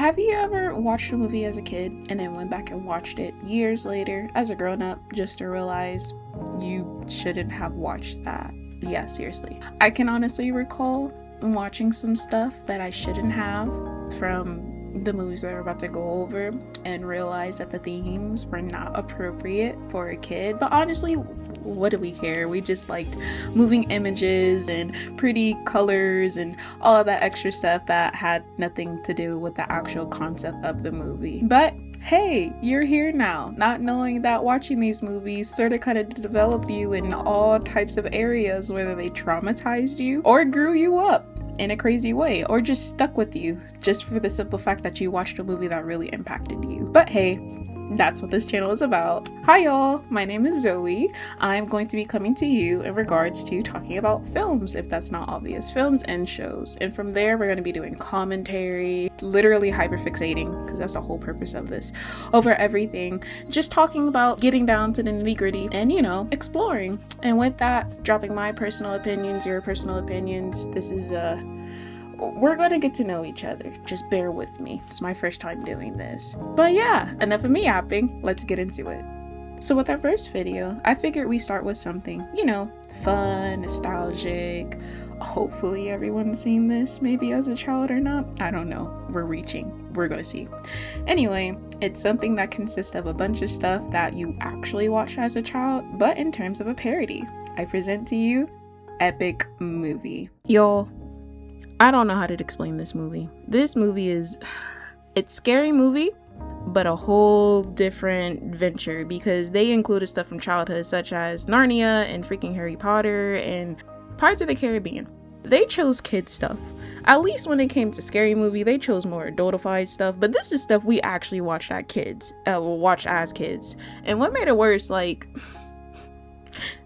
Have you ever watched a movie as a kid and then went back and watched it years later as a grown-up just to realize you shouldn't have watched that? Yeah, seriously. I can honestly recall watching some stuff that I shouldn't have from the movies that we're about to go over and realize that the themes were not appropriate for a kid. But honestly, what do we care? We just liked moving images and pretty colors and all of that extra stuff that had nothing to do with the actual concept of the movie. But hey, you're here now, not knowing that watching these movies sort of kind of developed you in all types of areas, whether they traumatized you or grew you up in a crazy way, or just stuck with you just for the simple fact that you watched a movie that really impacted you. But hey, that's what this channel is about. Hi y'all, my name is Zoe. I'm going to be coming to you in regards to talking about films, if that's not obvious, films and shows. And from there, we're going to be doing commentary, literally hyperfixating, because that's the whole purpose of this, over everything. Just talking about getting down to the nitty gritty and, exploring. And with that, dropping my personal opinions, your personal opinions. This is we're gonna get to know each other. Just bear with me. It's my first time doing this. But yeah, enough of me yapping. Let's get into it. So with our first video, I figured we start with something, fun, nostalgic. Hopefully everyone's seen this, maybe as a child or not. I don't know. We're reaching. We're gonna see. Anyway, it's something that consists of a bunch of stuff that you actually watched as a child, but in terms of a parody. I present to you Epic Movie. Y'all, I don't know how to explain this movie. This movie it's scary movie, but a whole different venture, because they included stuff from childhood such as Narnia and freaking Harry Potter and Pirates of the Caribbean. They chose kids stuff. At least when it came to scary movie, they chose more adultified stuff, but this is stuff we actually watched as kids. And what made it worse,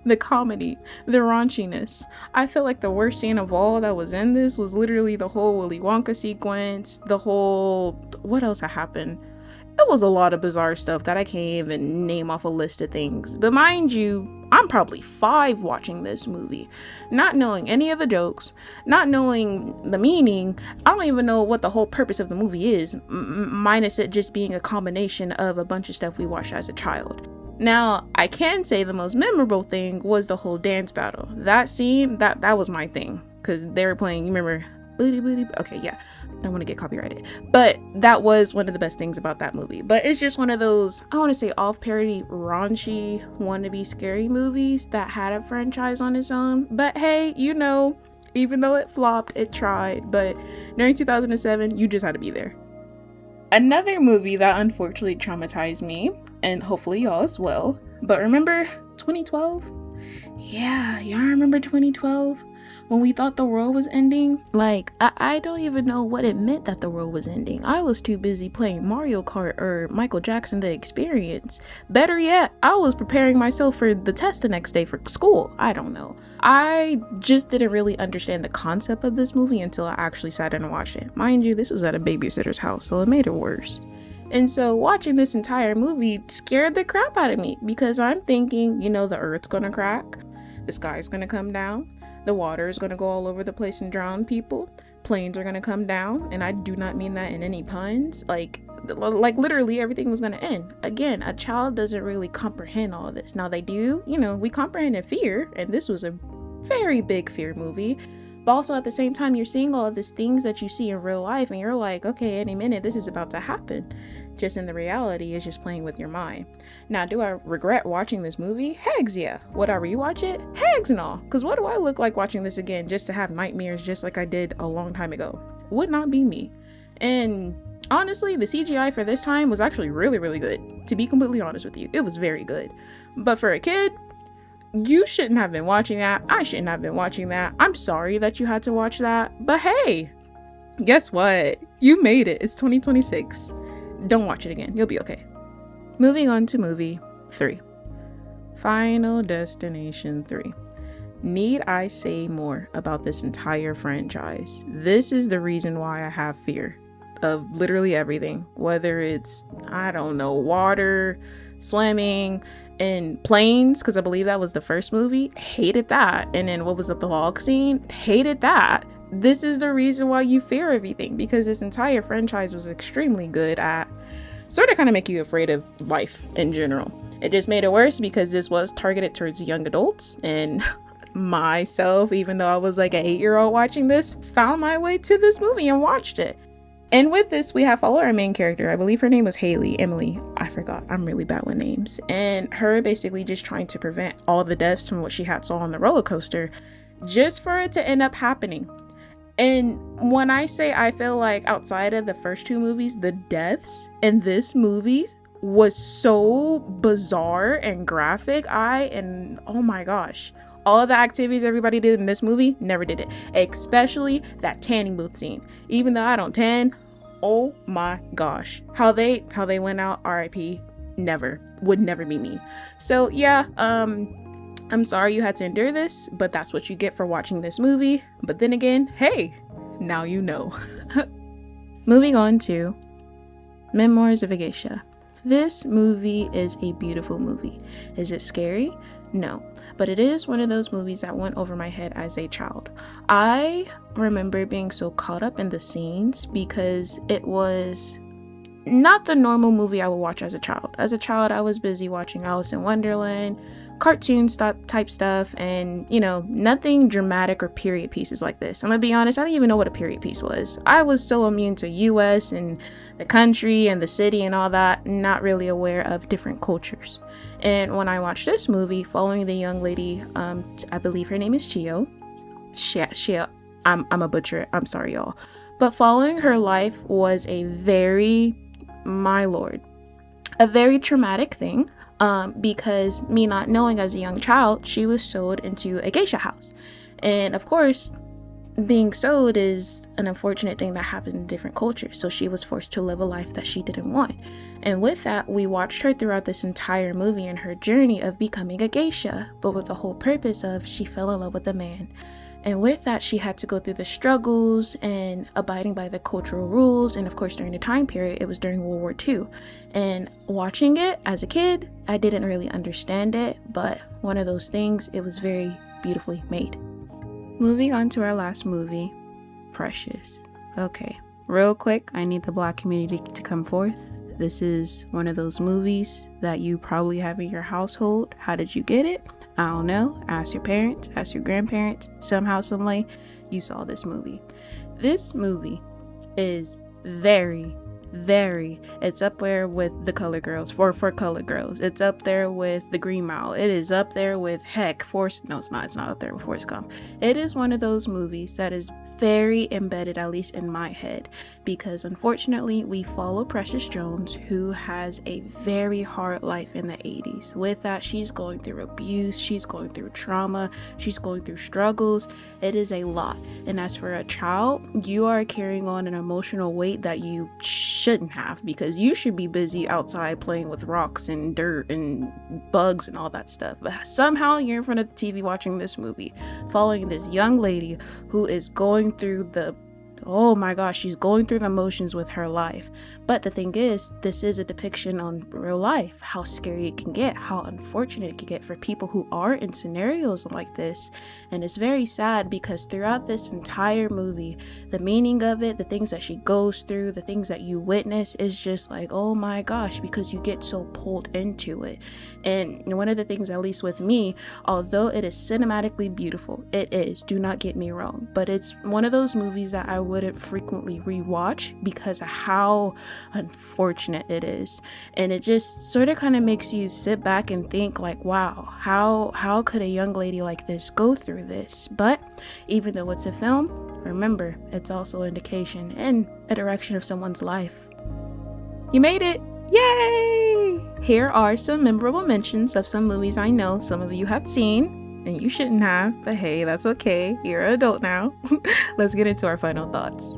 the comedy, the raunchiness. I feel like the worst scene of all that was in this was literally the whole Willy Wonka sequence, what else happened? It was a lot of bizarre stuff that I can't even name off a list of things. But mind you, I'm probably 5 watching this movie, not knowing any of the jokes, not knowing the meaning. I don't even know what the whole purpose of the movie is, minus it just being a combination of a bunch of stuff we watched as a child. Now, I can say the most memorable thing was the whole dance battle. That scene, that was my thing, because they were playing, you remember, booty booty, okay, yeah, I don't want to get copyrighted, but that was one of the best things about that movie. But it's just one of those, I want to say, off-parody, raunchy, wannabe scary movies that had a franchise on its own. But hey, even though it flopped, it tried. But during 2007, you just had to be there. Another movie that unfortunately traumatized me, and hopefully y'all as well, but remember 2012? Yeah, y'all remember 2012? When we thought the world was ending? I don't even know what it meant that the world was ending. I was too busy playing Mario Kart or Michael Jackson The Experience. Better yet, I was preparing myself for the test the next day for school. I don't know. I just didn't really understand the concept of this movie until I actually sat down and watched it. Mind you, this was at a babysitter's house, so it made it worse. And so watching this entire movie scared the crap out of me, because I'm thinking, the earth's gonna crack, the sky's gonna come down, the water is going to go all over the place and drown people. Planes are going to come down. And I do not mean that in any puns. Like literally everything was going to end. Again, a child doesn't really comprehend all of this. Now they do, we comprehend in fear. And this was a very big fear movie. But also at the same time, you're seeing all of these things that you see in real life. And you're like, okay, any minute this is about to happen. Just in the reality, is just playing with your mind. Now, do I regret watching this movie? Hegs yeah. Would I rewatch it? Hegs no. Because what do I look like watching this again just to have nightmares just like I did a long time ago? Would not be me. And honestly, the CGI for this time was actually really, really good. To be completely honest with you, it was very good. But for a kid, you shouldn't have been watching that. I shouldn't have been watching that. I'm sorry that you had to watch that. But hey, guess what? You made it. It's 2026. Don't watch it again. You'll be okay. Moving on to movie 3. Final Destination 3. Need I say more about this entire franchise? This is the reason why I have fear of literally everything. Whether it's, water, swimming, and planes, because I believe that was the first movie. Hated that. And then what was it, the log scene? Hated that. this is the reason why you fear everything, because this entire franchise was extremely good at sort of kind of make you afraid of life in general. It just made it worse because this was targeted towards young adults, and myself, even though I was like an 8-year-old watching this, found my way to this movie and watched it. And with this, we have followed our main character. I believe her name was Emily. I forgot. I'm really bad with names. And her basically just trying to prevent all the deaths from what she had saw on the roller coaster, just for it to end up happening. And when I say I feel like outside of the first 2 movies, the deaths in this movie was so bizarre and graphic. Oh my gosh. All the activities everybody did in this movie, never did it. Especially that tanning booth scene. Even though I don't tan, oh my gosh. How they went out, RIP, would never be me. So yeah, I'm sorry you had to endure this, but that's what you get for watching this movie. But then again, hey, now you know. Moving on to Memoirs of a Geisha. This movie is a beautiful movie. Is it scary? No. But it is one of those movies that went over my head as a child. I remember being so caught up in the scenes because it was not the normal movie I would watch as a child. As a child, I was busy watching Alice in Wonderland, cartoon type stuff, and nothing dramatic or period pieces like this. I'm gonna be honest, I didn't even know what a period piece was. I was so immune to US and the country and the city and all that, not really aware of different cultures. And when I watched this movie, following the young lady, I believe her name is Chio. I'm a butcher, I'm sorry y'all. But following her life was a very traumatic thing. Because me not knowing as a young child, she was sold into a geisha house. And of course, being sold is an unfortunate thing that happens in different cultures. So she was forced to live a life that she didn't want. And with that, we watched her throughout this entire movie and her journey of becoming a geisha, but with the whole purpose of she fell in love with a man. And with that, she had to go through the struggles and abiding by the cultural rules. And of course, during the time period, it was during World War II. And watching it as a kid, I didn't really understand it. But one of those things, it was very beautifully made. Moving on to our last movie, Precious. Okay, real quick, I need the Black community to come forth. This is one of those movies that you probably have in your household. How did you get it? I don't know. Ask your parents, ask your grandparents. Somehow, some way, you saw this movie. This movie is very, it's up there with the Color Girls, for Color Girls. It's up there with the Green Mile. It is up there with it's not up there with Forrest Gump. It is one of those movies that is very embedded, at least in my head, because unfortunately we follow Precious Jones, who has a very hard life in the 80s. With that, she's going through abuse, she's going through trauma, she's going through struggles. It is a lot. And as for a child, you are carrying on an emotional weight that you shouldn't have, because you should be busy outside playing with rocks and dirt and bugs and all that stuff. But somehow you're in front of the TV watching this movie, following this young lady who is going through she's going through the motions with her life. But the thing is, this is a depiction on real life, how scary it can get, how unfortunate it can get for people who are in scenarios like this. And it's very sad because throughout this entire movie, the meaning of it, the things that she goes through, the things that you witness is just like, oh my gosh, because you get so pulled into it. And one of the things, at least with me, although it is cinematically beautiful, it is, do not get me wrong, but it's one of those movies that I wouldn't frequently rewatch because of how unfortunate it is. And it just sort of kind of makes you sit back and think like, wow, how could a young lady like this go through this? But even though it's a film, remember, it's also an indication and a direction of someone's life. You made it! Yay! Here are some memorable mentions of some movies I know some of you have seen and you shouldn't have, but hey, that's okay. You're an adult now. Let's get into our final thoughts.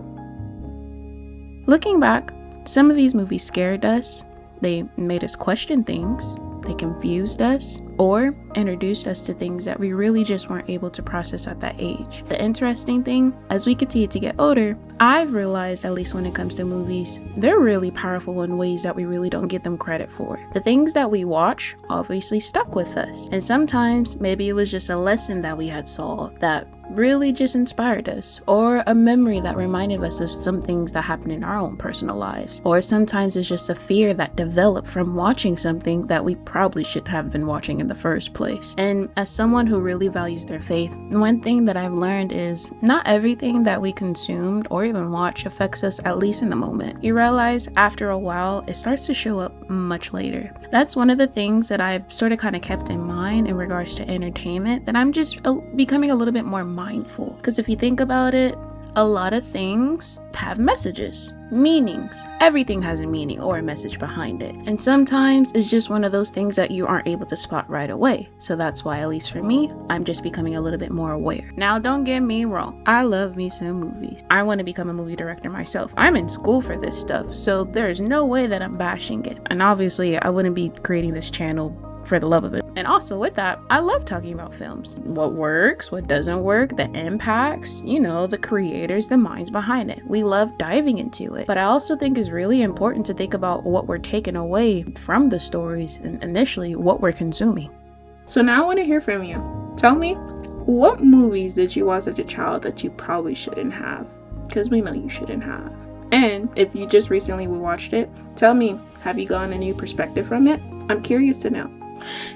Looking back, some of these movies scared us. They made us question things. They confused us. or introduced us to things that we really just weren't able to process at that age. The interesting thing, as we continue to get older, I've realized, at least when it comes to movies, they're really powerful in ways that we really don't give them credit for. The things that we watch obviously stuck with us, and sometimes maybe it was just a lesson that we had saw that really just inspired us, or a memory that reminded us of some things that happened in our own personal lives, or sometimes it's just a fear that developed from watching something that we probably should have been watching in the first place. And as someone who really values their faith, one thing that I've learned is not everything that we consumed or even watch affects us, at least in the moment. You realize after a while it starts to show up much later. That's one of the things that I've sort of kind of kept in mind in regards to entertainment, that I'm just becoming a little bit more mindful. Because if you think about it, a lot of things have messages, meanings. Everything has a meaning or a message behind it. And sometimes it's just one of those things that you aren't able to spot right away. So that's why, at least for me, I'm just becoming a little bit more aware. Now, don't get me wrong. I love me some movies. I want to become a movie director myself. I'm in school for this stuff, so there's no way that I'm bashing it. And obviously, I wouldn't be creating this channel for the love of it. And also with that, I love talking about films. What works, what doesn't work, the impacts, the creators, the minds behind it. We love diving into it. But I also think it's really important to think about what we're taking away from the stories and initially what we're consuming. So now I want to hear from you. Tell me, what movies did you watch as a child that you probably shouldn't have? Because we know you shouldn't have. And if you just recently watched it, tell me, have you gotten a new perspective from it? I'm curious to know.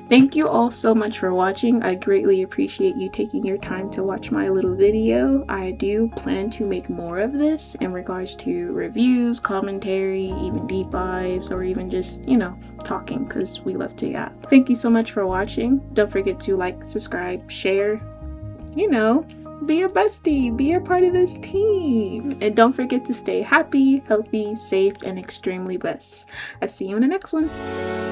Thank you all so much for watching. I greatly appreciate you taking your time to watch my little video. I do plan to make more of this in regards to reviews, commentary, even deep dives, or even just, talking, because we love to yap. Thank you so much for watching. Don't forget to like, subscribe, share, be a bestie, be a part of this team. And don't forget to stay happy, healthy, safe, and extremely blessed. I'll see you in the next one.